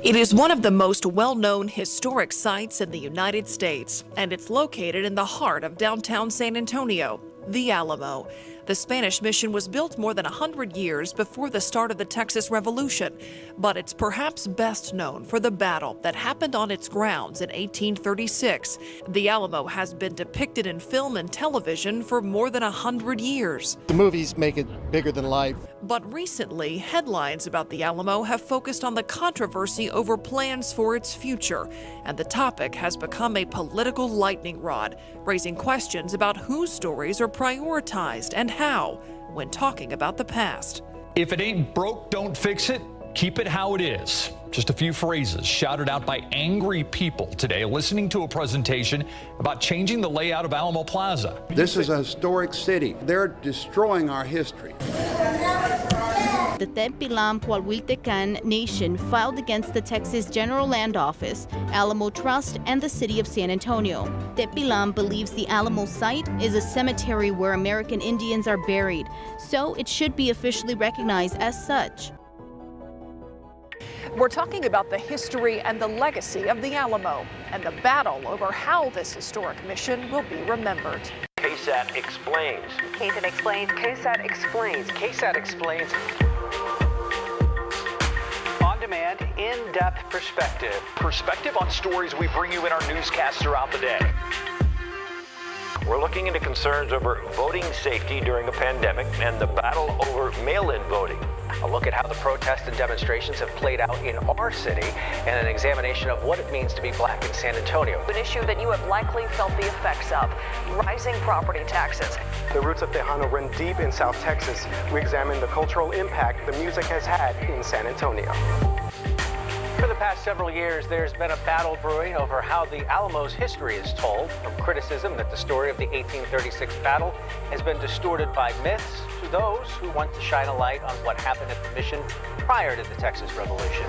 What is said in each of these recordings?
It is one of the most well-known historic sites in the United States, and it's located in the heart of downtown San Antonio, the Alamo. The Spanish mission was built more than 100 years before the start of the Texas Revolution, but it's perhaps best known for the battle that happened on its grounds in 1836. The Alamo has been depicted in film and television for more than 100 years. The movies make it bigger than life. But recently, headlines about the Alamo have focused on the controversy over plans for its future, and the topic has become a political lightning rod, raising questions about whose stories are prioritized and how when talking about the past. If it ain't broke, don't fix it. Keep it how it is. Just a few phrases shouted out by angry people today listening to a presentation about changing the layout of Alamo Plaza. This is a historic city. They're destroying our history. The Tepilam Pualhuiltecan Nation filed against the Texas General Land Office, Alamo Trust, and the city of San Antonio. Tepilam believes the Alamo site is a cemetery where American Indians are buried, so it should be officially recognized as such. We're talking about the history and the legacy of the Alamo and the battle over how this historic mission will be remembered. KSAT Explains. KSAT Explains. KSAT Explains. KSAT Explains. On-demand, in-depth perspective. Perspective on stories we bring you in our newscasts throughout the day. We're looking into concerns over voting safety during the pandemic and the battle over mail-in voting. A look at how the protests and demonstrations have played out in our city and an examination of what it means to be black in San Antonio. An issue that you have likely felt the effects of, rising property taxes. The roots of Tejano run deep in South Texas. We examine the cultural impact the music has had in San Antonio. For the past several years, there's been a battle brewing over how the Alamo's history is told, from criticism that the story of the 1836 battle has been distorted by myths to those who want to shine a light on what happened at the mission prior to the Texas Revolution.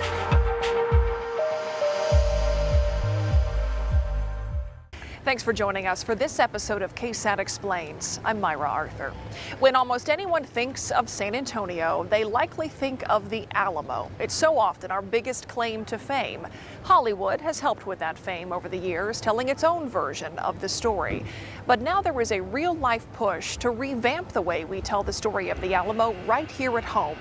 Thanks for joining us for this episode of KSAT Explains. I'm Myra Arthur. When almost anyone thinks of San Antonio, they likely think of the Alamo. It's so often our biggest claim to fame. Hollywood has helped with that fame over the years, telling its own version of the story. But now there is a real-life push to revamp the way we tell the story of the Alamo right here at home.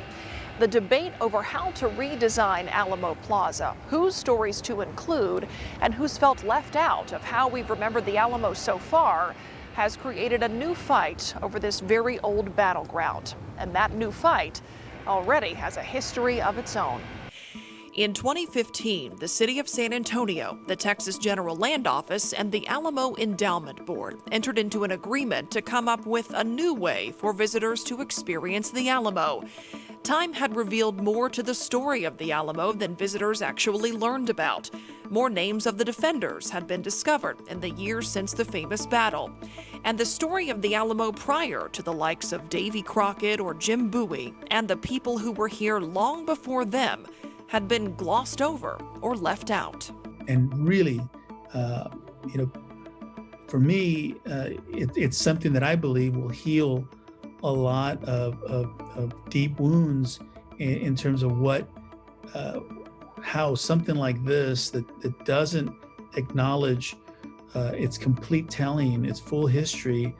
The debate over how to redesign Alamo Plaza, whose stories to include, and who's felt left out of how we've remembered the Alamo so far, has created a new fight over this very old battleground. And that new fight already has a history of its own. In 2015, the city of San Antonio, the Texas General Land Office, and the Alamo Endowment Board entered into an agreement to come up with a new way for visitors to experience the Alamo. Time had revealed more to the story of the Alamo than visitors actually learned about. More names of the defenders had been discovered in the years since the famous battle. And the story of the Alamo prior to the likes of Davy Crockett or Jim Bowie and the people who were here long before them had been glossed over or left out. And really, for me, it's something that I believe will heal a lot of deep wounds in terms of how something like this that doesn't acknowledge its complete telling, its full history,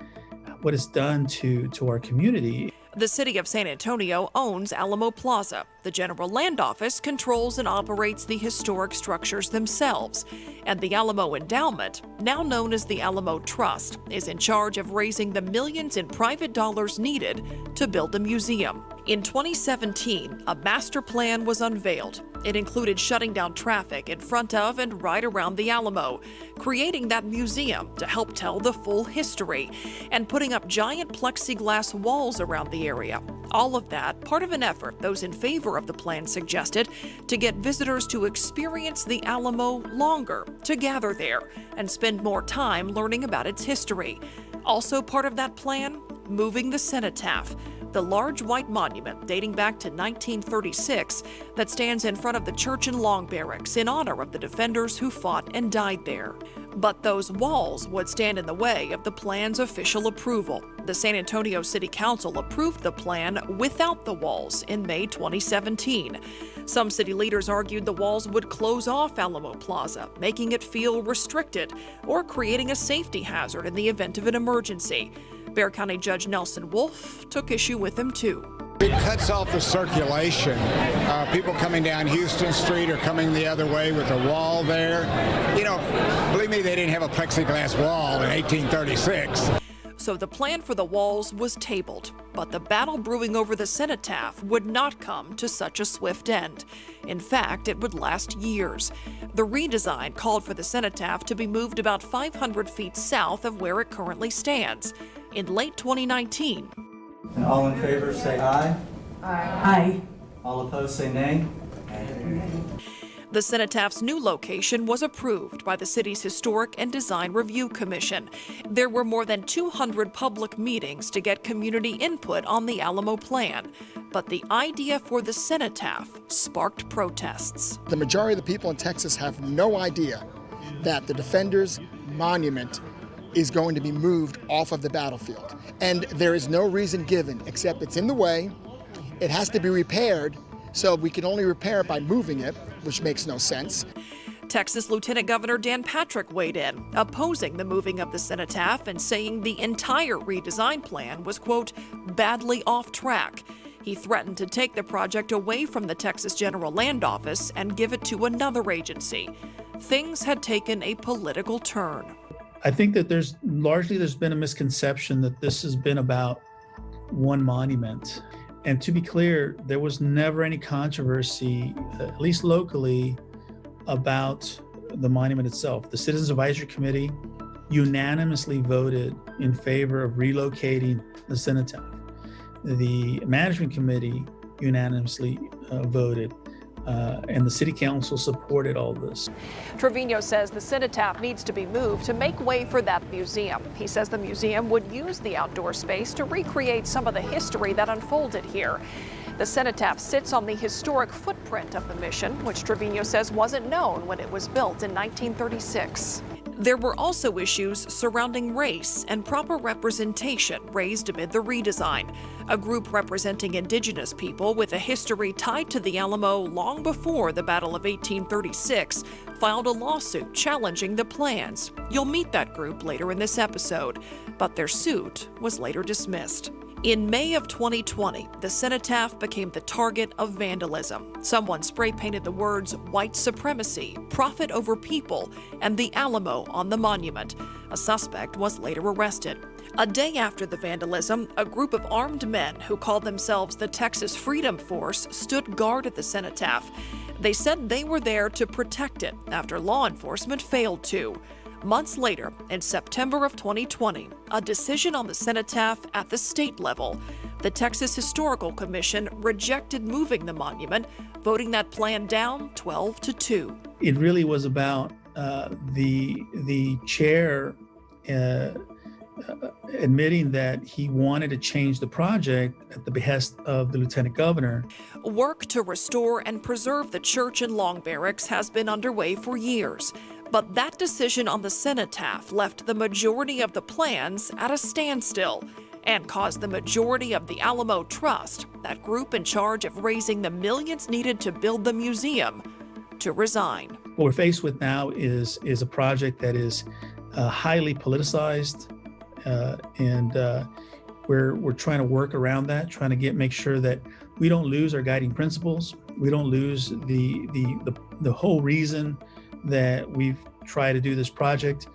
what it's done to our community. The city of San Antonio owns Alamo Plaza. The General Land Office controls and operates the historic structures themselves. And the Alamo Endowment, now known as the Alamo Trust, is in charge of raising the millions in private dollars needed to build the museum. In 2017, a master plan was unveiled. It included shutting down traffic in front of and right around the Alamo, creating that museum to help tell the full history, and putting up giant plexiglass walls around the area. All of that part of an effort those in favor of the plan suggested to get visitors to experience the Alamo longer, to gather there and spend more time learning about its history. Also part of that plan, moving the cenotaph, the large white monument dating back to 1936 that stands in front of the church and long barracks in honor of the defenders who fought and died there. But those walls would stand in the way of the plan's official approval. The San Antonio City Council approved the plan without the walls in May 2017. Some city leaders argued the walls would close off Alamo Plaza, making it feel restricted or creating a safety hazard in the event of an emergency. Bexar County Judge Nelson Wolf took issue with them too. It cuts off the circulation. People coming down Houston Street or coming the other way with a wall there. You know, believe me, they didn't have a plexiglass wall in 1836. So the plan for the walls was tabled, but the battle brewing over the cenotaph would not come to such a swift end. In fact, it would last years. The redesign called for the cenotaph to be moved about 500 feet south of where it currently stands. In late 2019, and all in favor say aye. Aye. All opposed say nay. the cenotaph's new location was approved by the city's Historic and Design Review Commission. There were more than 200 public meetings to get community input on the Alamo plan, but the idea for the cenotaph sparked protests. The majority of the people in Texas have no idea that the Defenders Monument is going to be moved off of the battlefield. And there is no reason given except it's in the way, it has to be repaired, so we can only repair it by moving it, which makes no sense. Texas Lieutenant Governor Dan Patrick weighed in, opposing the moving of the cenotaph and saying the entire redesign plan was, quote, badly off track. He threatened to take the project away from the Texas General Land Office and give it to another agency. Things had taken a political turn. I think that there's been a misconception that this has been about one monument. And to be clear, there was never any controversy, at least locally, about the monument itself. The Citizens Advisory Committee unanimously voted in favor of relocating the cenotaph. The Management Committee unanimously voted, and the City Council supported all this. Trevino says the cenotaph needs to be moved to make way for that museum. He says the museum would use the outdoor space to recreate some of the history that unfolded here. The cenotaph sits on the historic footprint of the mission, which Trevino says wasn't known when it was built in 1936. There were also issues surrounding race and proper representation raised amid the redesign. A group representing indigenous people with a history tied to the Alamo long before the Battle of 1836 filed a lawsuit challenging the plans. You'll meet that group later in this episode, but their suit was later dismissed. In May of 2020, the cenotaph became the target of vandalism. Someone spray painted the words white supremacy, profit over people, and the Alamo on the monument. A suspect was later arrested. A day after the vandalism, a group of armed men who called themselves the Texas Freedom Force stood guard at the cenotaph. They said they were there to protect it after law enforcement failed to. Months later, in September of 2020, a decision on the cenotaph at the state level. The Texas Historical Commission rejected moving the monument, voting that plan down 12-2. It really was about the chair admitting that he wanted to change the project at the behest of the lieutenant governor. Work to restore and preserve the church in Long Barracks has been underway for years. But that decision on the cenotaph left the majority of the plans at a standstill and caused the majority of the Alamo Trust, that group in charge of raising the millions needed to build the museum, to resign. What we're faced with now is a project that is highly politicized, and we're trying to work around that, trying to make sure that we don't lose our guiding principles, we don't lose the whole reason that we've tried to do this project,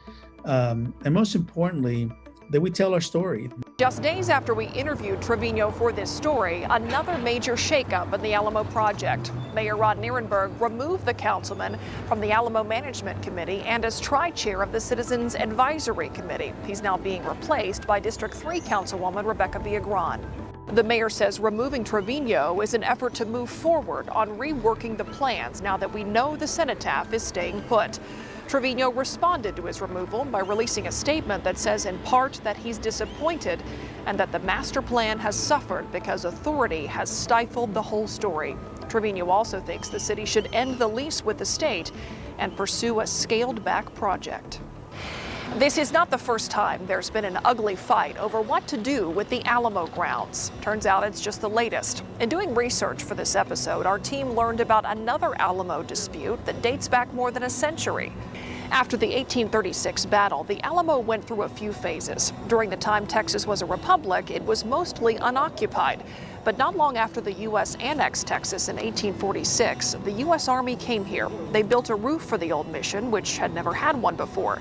and most importantly, that we tell our story. Just days after we interviewed Trevino for this story, another major shakeup in the Alamo project. Mayor Rod Nierenberg removed the councilman from the Alamo Management Committee and as tri-chair of the Citizens Advisory Committee. He's now being replaced by District 3 Councilwoman Rebecca Villagran. The mayor says removing Trevino is an effort to move forward on reworking the plans now that we know the cenotaph is staying put. Trevino responded to his removal by releasing a statement that says in part that he's disappointed and that the master plan has suffered because authority has stifled the whole story. Trevino also thinks the city should end the lease with the state and pursue a scaled-back project. This is not the first time there's been an ugly fight over what to do with the Alamo grounds. Turns out it's just the latest. In doing research for this episode, our team learned about another Alamo dispute that dates back more than a century. After the 1836 battle, the Alamo went through a few phases. During the time Texas was a republic, it was mostly unoccupied. But not long after the U.S. annexed Texas in 1846, the U.S. Army came here. They built a roof for the old mission, which had never had one before.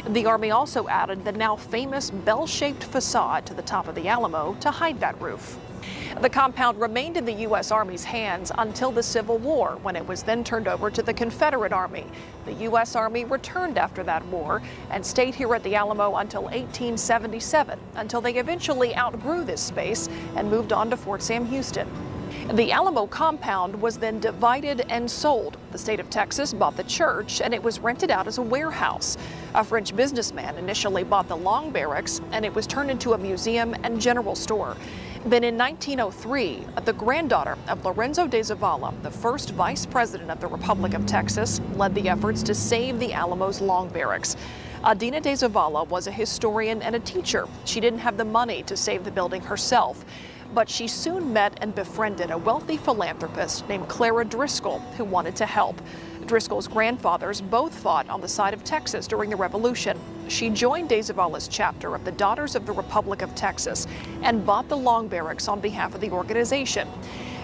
The Army also added the now famous bell-shaped facade to the top of the Alamo to hide that roof. The compound remained in the U.S. Army's hands until the Civil War, when it was then turned over to the Confederate Army. The U.S. Army returned after that war and stayed here at the Alamo until 1877, until they eventually outgrew this space and moved on to Fort Sam Houston. The Alamo compound was then divided and sold. The state of Texas bought the church, and it was rented out as a warehouse. A French businessman initially bought the long barracks, and it was turned into a museum and general store. Then in 1903, the granddaughter of Lorenzo de Zavala, the first vice president of the Republic of Texas, led the efforts to save the Alamo's long barracks. Adina de Zavala was a historian and a teacher. She didn't have the money to save the building herself, but she soon met and befriended a wealthy philanthropist named Clara Driscoll, who wanted to help. Driscoll's grandfathers both fought on the side of Texas during the Revolution. She joined de Zavala's chapter of the Daughters of the Republic of Texas and bought the long barracks on behalf of the organization.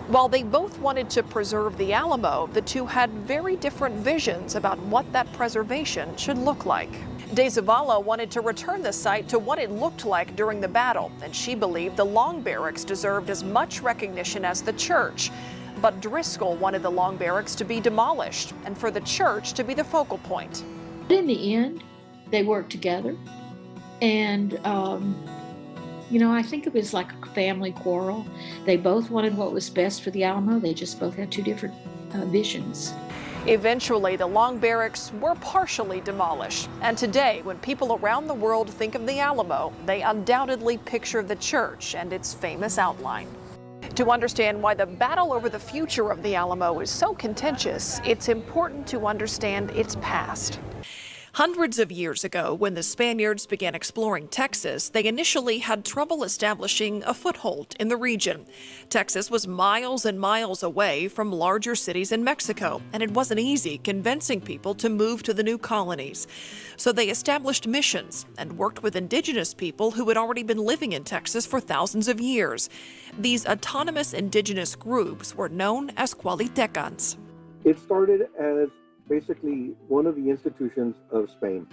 While they both wanted to preserve the Alamo, the two had very different visions about what that preservation should look like. De Zavala wanted to return the site to what it looked like during the battle, and she believed the long barracks deserved as much recognition as the church. But Driscoll wanted the long barracks to be demolished and for the church to be the focal point. In the end, they worked together, and I think it was like a family quarrel. They both wanted what was best for the Alamo. They just both had two different visions. Eventually, the long barracks were partially demolished. And today, when people around the world think of the Alamo, they undoubtedly picture the church and its famous outline. To understand why the battle over the future of the Alamo is so contentious, it's important to understand its past. Hundreds of years ago, when the Spaniards began exploring Texas, they initially had trouble establishing a foothold in the region. Texas was miles and miles away from larger cities in Mexico, and it wasn't easy convincing people to move to the new colonies. So they established missions and worked with indigenous people who had already been living in Texas for thousands of years. These autonomous indigenous groups were known as Cualitecans. It started as basically one of the institutions of Spain,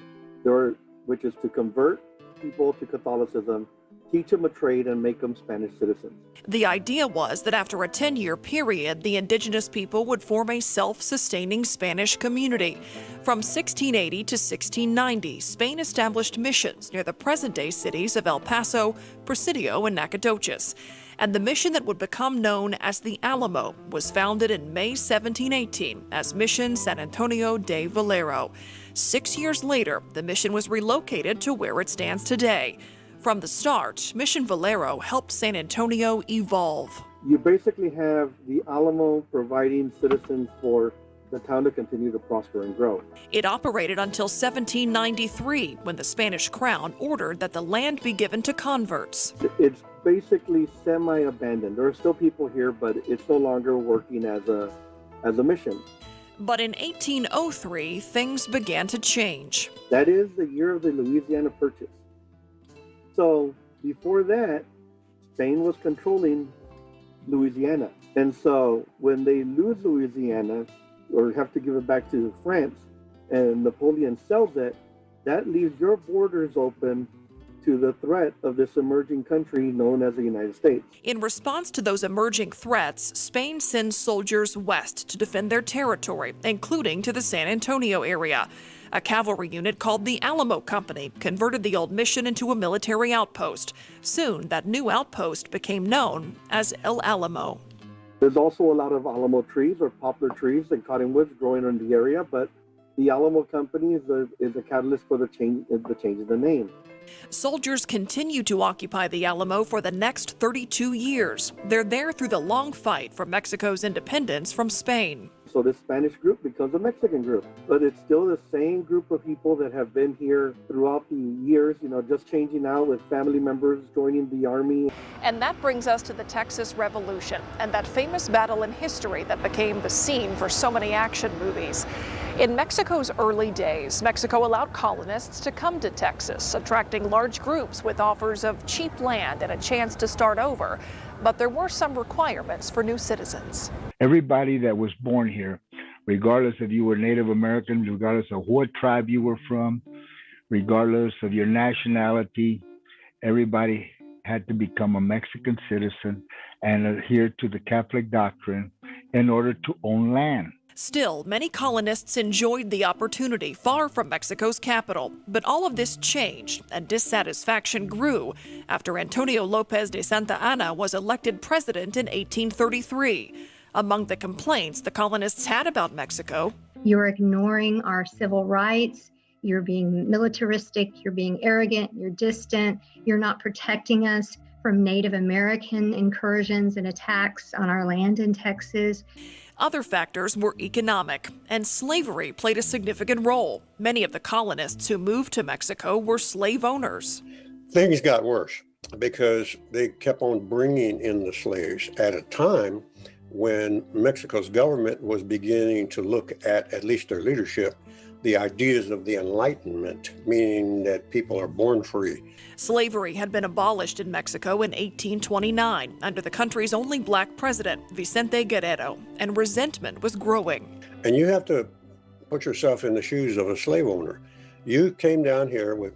which is to convert people to Catholicism, teach them a trade, and make them Spanish citizens. The idea was that after a 10-year period, the indigenous people would form a self-sustaining Spanish community. From 1680 to 1690, Spain established missions near the present-day cities of El Paso, Presidio, and Nacogdoches. And the mission that would become known as the Alamo was founded in May 1718 as Mission San Antonio de Valero. 6 years later, the mission was relocated to where it stands today. From the start, Mission Valero helped San Antonio evolve. You basically have the Alamo providing citizens for the town to continue to prosper and grow. It operated until 1793, when the Spanish crown ordered that the land be given to converts. It's basically semi-abandoned. There are still people here, but it's no longer working as a mission. But in 1803, things began to change. That is the year of the Louisiana Purchase. So before that, Spain was controlling Louisiana. And so when they lose Louisiana, or have to give it back to France, and Napoleon sells it, that leaves your borders open to the threat of this emerging country known as the United States. In response to those emerging threats, Spain sends soldiers west to defend their territory, including to the San Antonio area. A cavalry unit called the Alamo Company converted the old mission into a military outpost. Soon, that new outpost became known as El Alamo. There's also a lot of Alamo trees or poplar trees and cottonwoods growing in the area, but The Alamo Company is a catalyst for the change of the name. Soldiers continue to occupy the Alamo for the next 32 years. They're there through the long fight for Mexico's independence from Spain. So this Spanish group becomes a Mexican group, but it's still the same group of people that have been here throughout the years, just changing out with family members joining the army. And that brings us to the Texas Revolution and that famous battle in history that became the scene for so many action movies. In Mexico's early days, Mexico allowed colonists to come to Texas, attracting large groups with offers of cheap land and a chance to start over. But there were some requirements for new citizens. Everybody that was born here, regardless if you were Native American, regardless of what tribe you were from, regardless of your nationality, everybody had to become a Mexican citizen and adhere to the Catholic doctrine in order to own land. Still, many colonists enjoyed the opportunity far from Mexico's capital. But all of this changed and dissatisfaction grew after Antonio López de Santa Anna was elected president in 1833. Among the complaints the colonists had about Mexico, "You're ignoring our civil rights, you're being militaristic, you're being arrogant, you're distant, you're not protecting us from Native American incursions and attacks on our land in Texas." Other factors were economic, and slavery played a significant role. Many of the colonists who moved to Mexico were slave owners. Things got worse because they kept on bringing in the slaves at a time when Mexico's government was beginning to look at least their leadership, the ideas of the Enlightenment, meaning that people are born free. Slavery had been abolished in Mexico in 1829 under the country's only black president, Vicente Guerrero, and resentment was growing. And you have to put yourself in the shoes of a slave owner. You came down here with,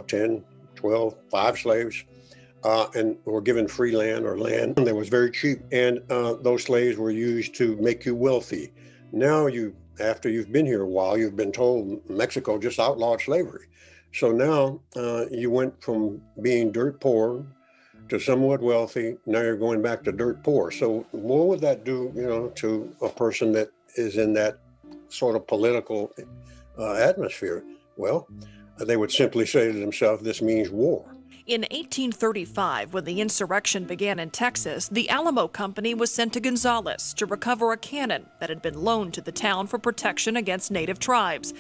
10, 12, 5 slaves, and were given free land or land that was very cheap. And those slaves were used to make you wealthy. Now after you've been here a while, you've been told Mexico just outlawed slavery. So now you went from being dirt poor to somewhat wealthy. Now you're going back to dirt poor. So what would that do, to a person that is in that sort of political atmosphere? Well, they would simply say to themselves, this means war. In 1835, when the insurrection began in Texas, the Alamo Company was sent to Gonzales to recover a cannon that had been loaned to the town for protection against native tribes.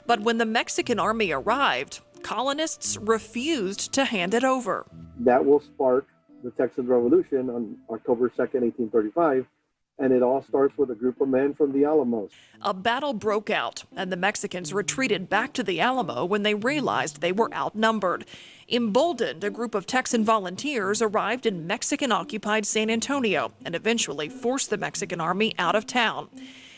But when the Mexican army arrived, colonists refused to hand it over. That will spark the Texas Revolution on October 2nd, 1835. And it all starts with a group of men from the Alamo. A battle broke out, and the Mexicans retreated back to the Alamo when they realized they were outnumbered. Emboldened, a group of Texan volunteers arrived in Mexican-occupied San Antonio and eventually forced the Mexican army out of town.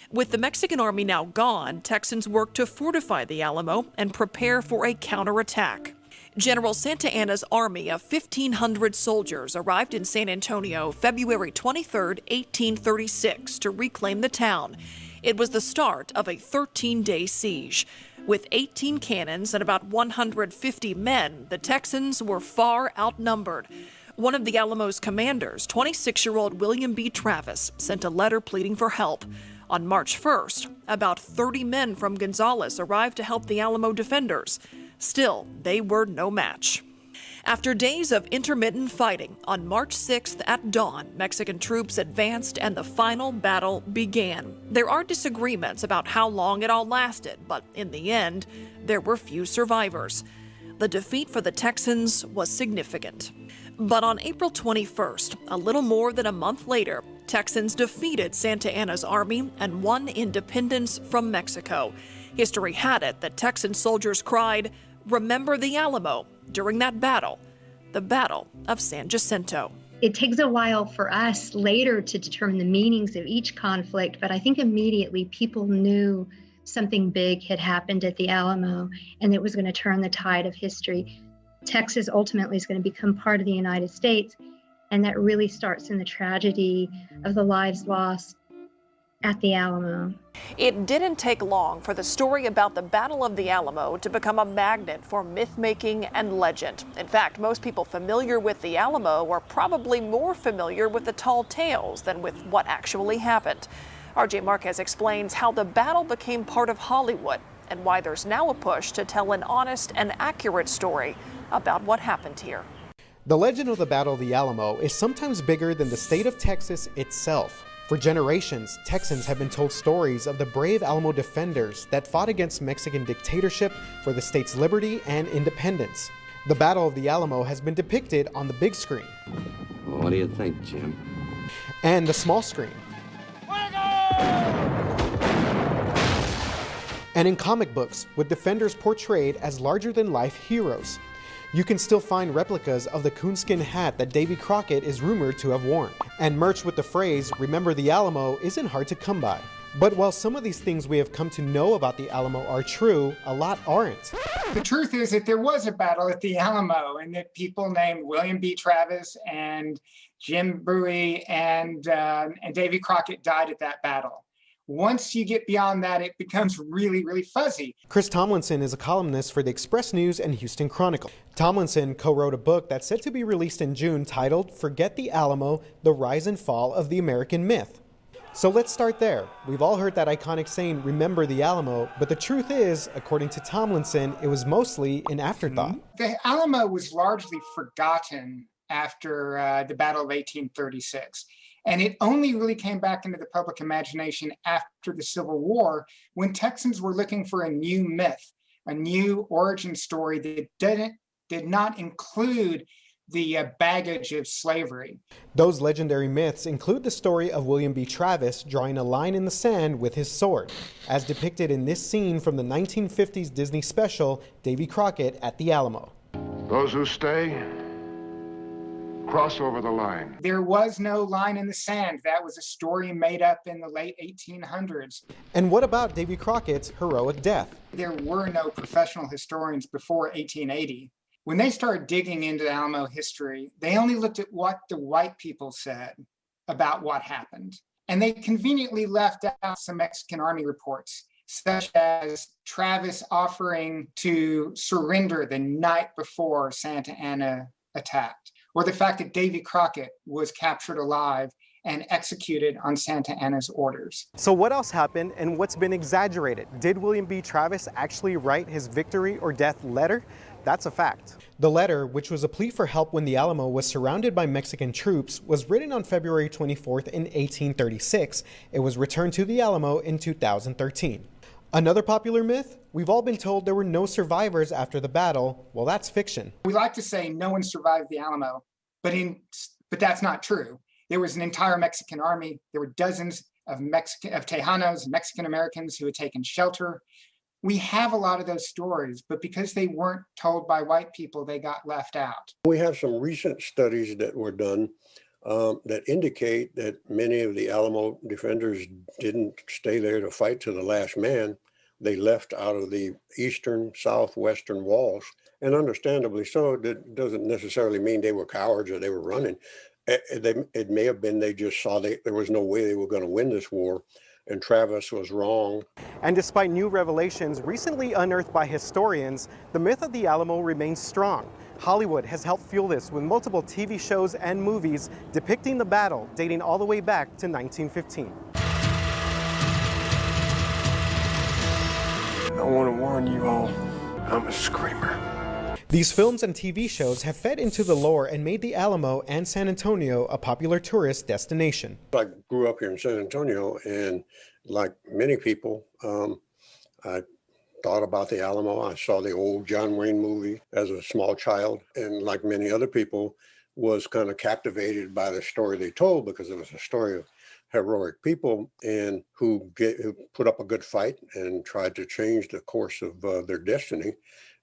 With the Mexican army now gone, Texans worked to fortify the Alamo and prepare for a counterattack. General Santa Anna's army of 1,500 soldiers arrived in San Antonio February 23, 1836, to reclaim the town. It was the start of a 13-day siege. With 18 cannons and about 150 men, the Texans were far outnumbered. One of the Alamo's commanders, 26-year-old William B. Travis, sent a letter pleading for help. On March 1st, about 30 men from Gonzales arrived to help the Alamo defenders. Still, they were no match. After days of intermittent fighting, on March 6th at dawn, Mexican troops advanced and the final battle began. There are disagreements about how long it all lasted, but in the end, there were few survivors. The defeat for the Texans was significant. But on April 21st, a little more than a month later, Texans defeated Santa Anna's army and won independence from Mexico. History had it that Texan soldiers cried, "Remember the Alamo," during that battle, the Battle of San Jacinto. It takes a while for us later to determine the meanings of each conflict, but I think immediately people knew something big had happened at the Alamo and it was going to turn the tide of history. Texas ultimately is going to become part of the United States, and that really starts in the tragedy of the lives lost at the Alamo. It didn't take long for the story about the Battle of the Alamo to become a magnet for myth-making and legend. In fact, most people familiar with the Alamo are probably more familiar with the tall tales than with what actually happened. RJ Marquez explains how the battle became part of Hollywood and why there's now a push to tell an honest and accurate story about what happened here. The legend of the Battle of the Alamo is sometimes bigger than the state of Texas itself. For generations, Texans have been told stories of the brave Alamo defenders that fought against Mexican dictatorship for the state's liberty and independence. The Battle of the Alamo has been depicted on the big screen. What do you think, Jim? And the small screen. And in comic books, with defenders portrayed as larger-than-life heroes. You can still find replicas of the coonskin hat that Davy Crockett is rumored to have worn. And merch with the phrase, "Remember the Alamo," isn't hard to come by. But while some of these things we have come to know about the Alamo are true, a lot aren't. The truth is that there was a battle at the Alamo, and that people named William B. Travis and Jim Bowie and Davy Crockett died at that battle. Once you get beyond that, it becomes really, really fuzzy. Chris Tomlinson is a columnist for the Express News and Houston Chronicle. Tomlinson co-wrote a book that's set to be released in June titled "Forget the Alamo, The Rise and Fall of the American Myth." So let's start there. We've all heard that iconic saying, "Remember the Alamo," but the truth is, according to Tomlinson, it was mostly an afterthought. The Alamo was largely forgotten after the Battle of 1836. And it only really came back into the public imagination after the Civil War, when Texans were looking for a new myth, a new origin story that did not include the baggage of slavery. Those legendary myths include the story of William B. Travis drawing a line in the sand with his sword, as depicted in this scene from the 1950s Disney special, Davy Crockett at the Alamo. Those who stay cross over the line. There was no line in the sand. That was a story made up in the late 1800s. And what about Davy Crockett's heroic death? There were no professional historians before 1880. When they started digging into Alamo history, they only looked at what the white people said about what happened. And they conveniently left out some Mexican army reports, such as Travis offering to surrender the night before Santa Anna attacked, or the fact that Davy Crockett was captured alive and executed on Santa Anna's orders. So what else happened and what's been exaggerated? Did William B. Travis actually write his victory or death letter? That's a fact. The letter, which was a plea for help when the Alamo was surrounded by Mexican troops, was written on February 24th in 1836. It was returned to the Alamo in 2013. Another popular myth? We've all been told there were no survivors after the battle. Well, that's fiction. We like to say no one survived the Alamo, but that's not true. There was an entire Mexican army. There were dozens of Tejanos, Mexican Americans who had taken shelter. We have a lot of those stories, but because they weren't told by white people, they got left out. We have some recent studies that were done that indicate that many of the Alamo defenders didn't stay there to fight to the last man. They left out of the eastern, southwestern walls, and understandably so. That doesn't necessarily mean they were cowards or they were running. It may have been they just saw there was no way they were going to win this war, and Travis was wrong. And despite new revelations recently unearthed by historians, the myth of the Alamo remains strong. Hollywood has helped fuel this with multiple TV shows and movies depicting the battle dating all the way back to 1915. I want to warn you all, I'm a screamer. These films and TV shows have fed into the lore and made the Alamo and San Antonio a popular tourist destination. I grew up here in San Antonio, and like many people, I thought about the Alamo. I saw the old John Wayne movie as a small child, and like many other people, was kind of captivated by the story they told, because it was a story of heroic people and who put up a good fight and tried to change the course of their destiny.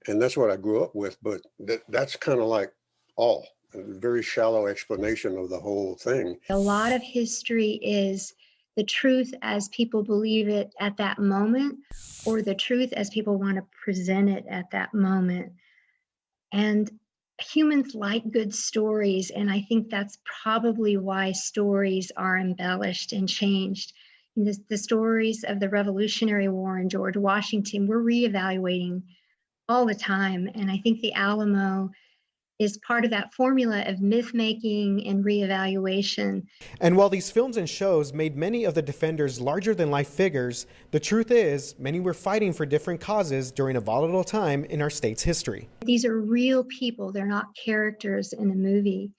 And that's what I grew up with, but that's kind of like a very shallow explanation of the whole thing. A lot of history is the truth as people believe it at that moment, or the truth as people want to present it at that moment. And humans like good stories, and I think that's probably why stories are embellished and changed. The stories of the Revolutionary War and George Washington, we're reevaluating all the time. And I think the Alamo is part of that formula of myth making and reevaluation. And while these films and shows made many of the defenders larger than life figures, the truth is many were fighting for different causes during a volatile time in our state's history. These are real people, they're not characters in a movie.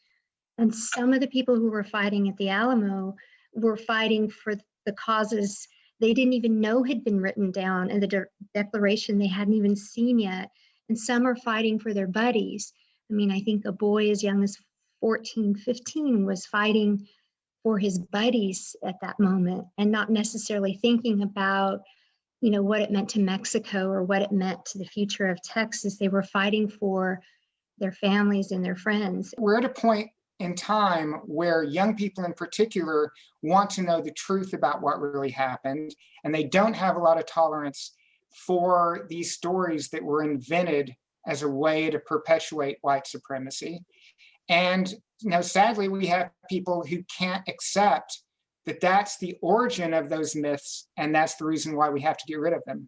And some of the people who were fighting at the Alamo were fighting for the causes they didn't even know had been written down in the declaration they hadn't even seen yet. And some are fighting for their buddies. I mean, I think a boy as young as 14, 15 was fighting for his buddies at that moment and not necessarily thinking about, you know, what it meant to Mexico or what it meant to the future of Texas. They were fighting for their families and their friends. We're at a point in time where young people in particular want to know the truth about what really happened, and they don't have a lot of tolerance for these stories that were invented as a way to perpetuate white supremacy. And sadly, we have people who can't accept that that's the origin of those myths, and that's the reason why we have to get rid of them.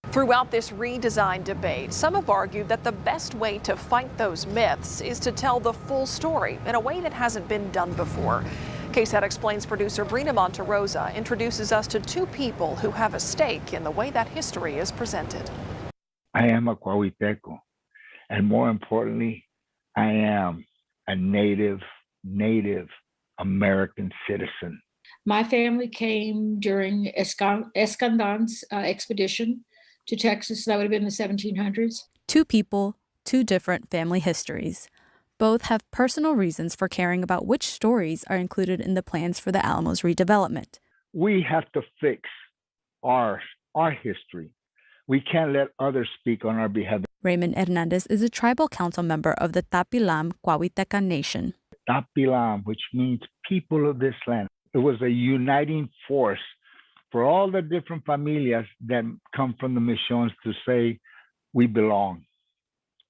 Throughout this redesign debate, some have argued that the best way to fight those myths is to tell the full story in a way that hasn't been done before. KSAT Explains producer Brina Monterosa introduces us to two people who have a stake in the way that history is presented. I am a Cuauhteco, and more importantly, I am a native American citizen. My family came during Escandon's expedition to Texas. That would have been the 1700s. Two people, two different family histories. Both have personal reasons for caring about which stories are included in the plans for the Alamo's redevelopment. We have to fix our history. We can't let others speak on our behalf. Raymond Hernandez is a tribal council member of the Tapilam Cuauhtecan Nation. Tapilam, which means people of this land. It was a uniting force for all the different familias that come from the Missions to say, we belong.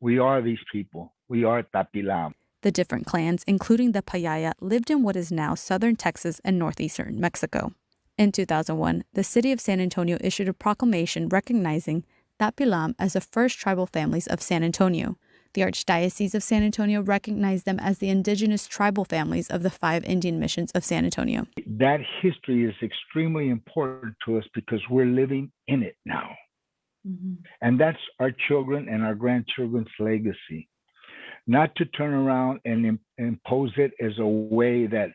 We are these people. We are Tapilam. The different clans, including the Payaya, lived in what is now southern Texas and northeastern Mexico. In 2001, the city of San Antonio issued a proclamation recognizing Tapilam as the first tribal families of San Antonio. The Archdiocese of San Antonio recognized them as the indigenous tribal families of the 5 Indian missions of San Antonio. That history is extremely important to us because we're living in it now. Mm-hmm. And that's our children and our grandchildren's legacy. Not to turn around and impose it as a way that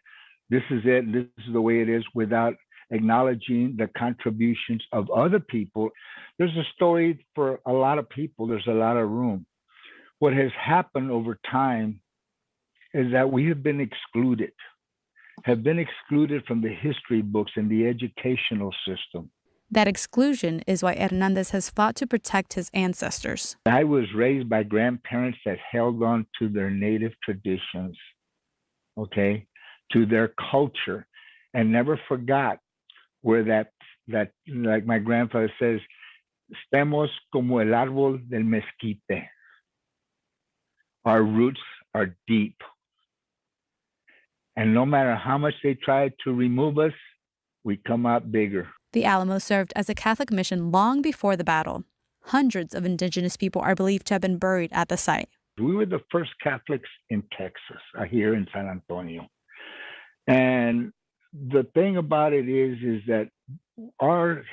this is it, this is the way it is, without acknowledging the contributions of other people. There's a story for a lot of people. There's a lot of room. What has happened over time is that we have been excluded from the history books and the educational system. That exclusion is why Hernandez has fought to protect his ancestors. I was raised by grandparents that held on to their native traditions, okay, to their culture, and never forgot where that like my grandfather says, estemos como el árbol del mezquite. Our roots are deep. And no matter how much they try to remove us, we come out bigger. The Alamo served as a Catholic mission long before the battle. Hundreds of indigenous people are believed to have been buried at the site. We were the first Catholics in Texas, here in San Antonio. And the thing about it is that our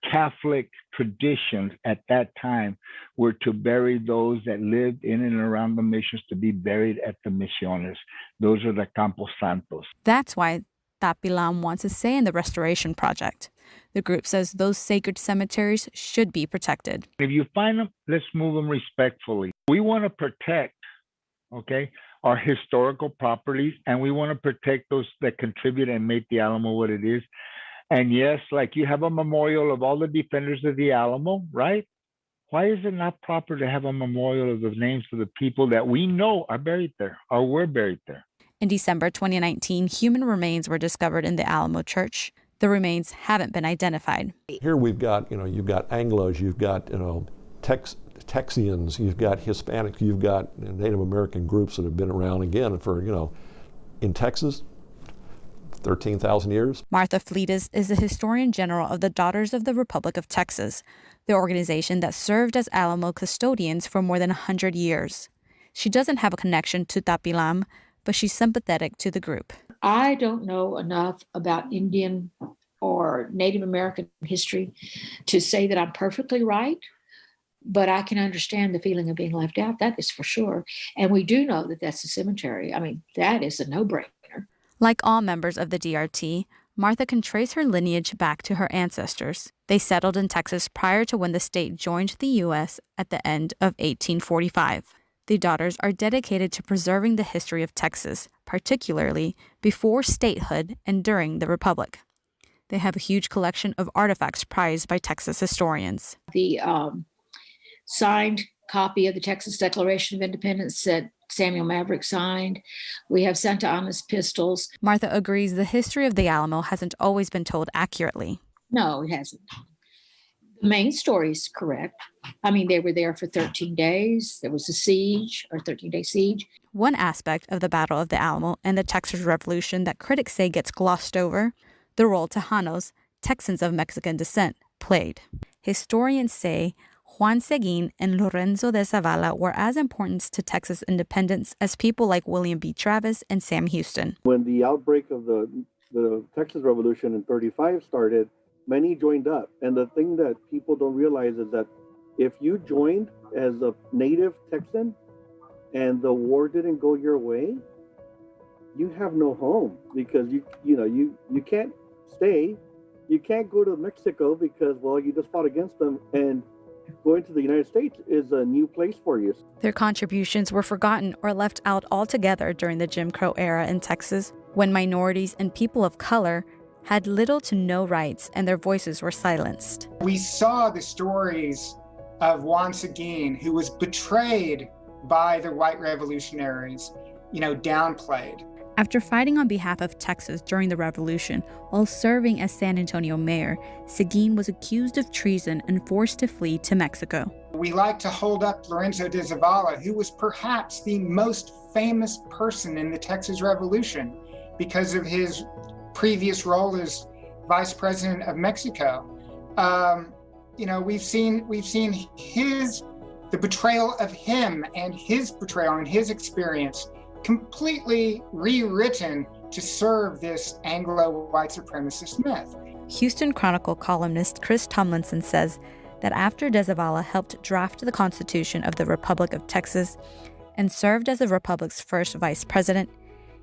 Catholic traditions at that time were to bury those that lived in and around the missions, to be buried at the misiones. Those are the Campos Santos. That's why Tapilam wants a say in the restoration project. The group says those sacred cemeteries should be protected. If you find them, let's move them respectfully. We want to protect, okay, our historical properties, and we want to protect those that contribute and make the Alamo what it is. And yes, like you have a memorial of all the defenders of the Alamo, right? Why is it not proper to have a memorial of the names of the people that we know are buried there or were buried there? In December 2019, human remains were discovered in the Alamo Church. The remains haven't been identified. Here we've got, you've got Anglos, you've got, Texians, you've got Hispanic, you've got Native American groups that have been around again for, in Texas, 13,000 years. Martha Fleitas is the Historian General of the Daughters of the Republic of Texas, the organization that served as Alamo custodians for more than 100 years. She doesn't have a connection to Tapilam, but she's sympathetic to the group. I don't know enough about Indian or Native American history to say that I'm perfectly right, but I can understand the feeling of being left out. That is for sure. And we do know that that's a cemetery. I mean, that is a no-brainer. Like all members of the DRT, Martha can trace her lineage back to her ancestors. They settled in Texas prior to when the state joined the U.S. at the end of 1845. The daughters are dedicated to preserving the history of Texas, particularly before statehood and during the Republic. They have a huge collection of artifacts prized by Texas historians. The signed copy of the Texas Declaration of Independence that Samuel Maverick signed. We have Santa Anna's pistols. Martha agrees the history of the Alamo hasn't always been told accurately. No, it hasn't. The main story is correct. I mean, they were there for 13 days. There was a siege, or 13-day siege. One aspect of the Battle of the Alamo and the Texas Revolution that critics say gets glossed over, the role Tejanos, Texans of Mexican descent, played. Historians say Juan Seguin and Lorenzo de Zavala were as important to Texas independence as people like William B. Travis and Sam Houston. When the outbreak of the Texas Revolution in 35 started, many joined up. And the thing that people don't realize is that if you joined as a native Texan and the war didn't go your way, you have no home because you can't stay. You can't go to Mexico because, well, you just fought against them, and going to the United States is a new place for you. Their contributions were forgotten or left out altogether during the Jim Crow era in Texas, when minorities and people of color had little to no rights and their voices were silenced. We saw the stories of Juan Seguin, who was betrayed by the white revolutionaries, downplayed. After fighting on behalf of Texas during the Revolution while serving as San Antonio mayor, Seguin was accused of treason and forced to flee to Mexico. We like to hold up Lorenzo de Zavala, who was perhaps the most famous person in the Texas Revolution because of his previous role as vice president of Mexico. We've seen the betrayal of him and his betrayal and his experience completely rewritten to serve this Anglo-white supremacist myth. Houston Chronicle columnist Chris Tomlinson says that after de Zavala helped draft the Constitution of the Republic of Texas and served as the Republic's first vice president,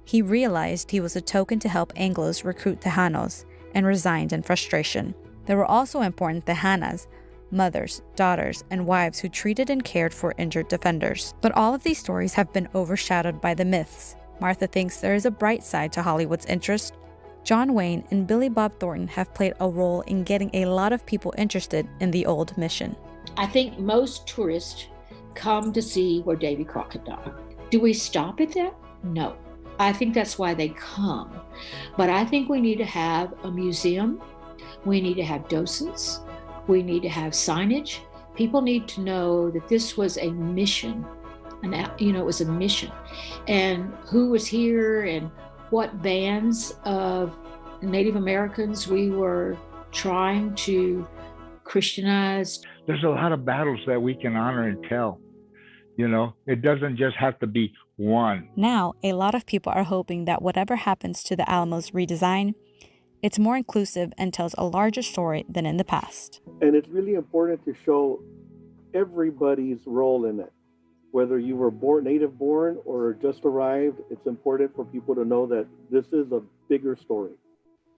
he realized he was a token to help Anglos recruit Tejanos and resigned in frustration. There were also important Tejanas, mothers, daughters, and wives who treated and cared for injured defenders. But all of these stories have been overshadowed by the myths. Martha thinks there is a bright side to Hollywood's interest. John Wayne and Billy Bob Thornton have played a role in getting a lot of people interested in the old mission. I think most tourists come to see where Davy Crockett died. Do we stop at that? No. I think that's why they come. But I think we need to have a museum. We need to have docents. We need to have signage. People need to know that this was a mission, it was a mission. And who was here and what bands of Native Americans we were trying to Christianize. There's a lot of battles that we can honor and tell. It doesn't just have to be one. Now, a lot of people are hoping that whatever happens to the Alamo's redesign, it's more inclusive and tells a larger story than in the past. And it's really important to show everybody's role in it. Whether you were native born or just arrived, it's important for people to know that this is a bigger story.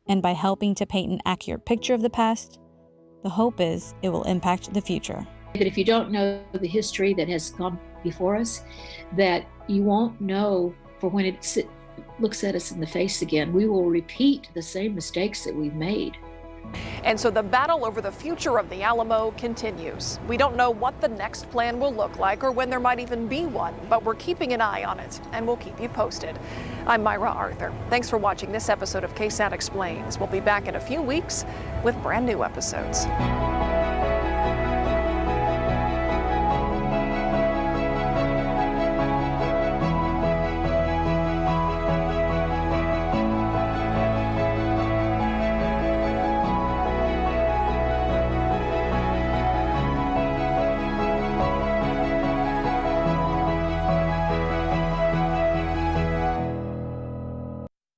And by helping to paint an accurate picture of the past, the hope is it will impact the future. That if you don't know the history that has gone before us, that you won't know for when it looks at us in the face again, we will repeat the same mistakes that we've made. And so the battle over the future of the Alamo continues. We don't know what the next plan will look like or when there might even be one, but we're keeping an eye on it and we'll keep you posted. I'm Myra Arthur. Thanks for watching this episode of KSAT Explains. We'll be back in a few weeks with brand new episodes.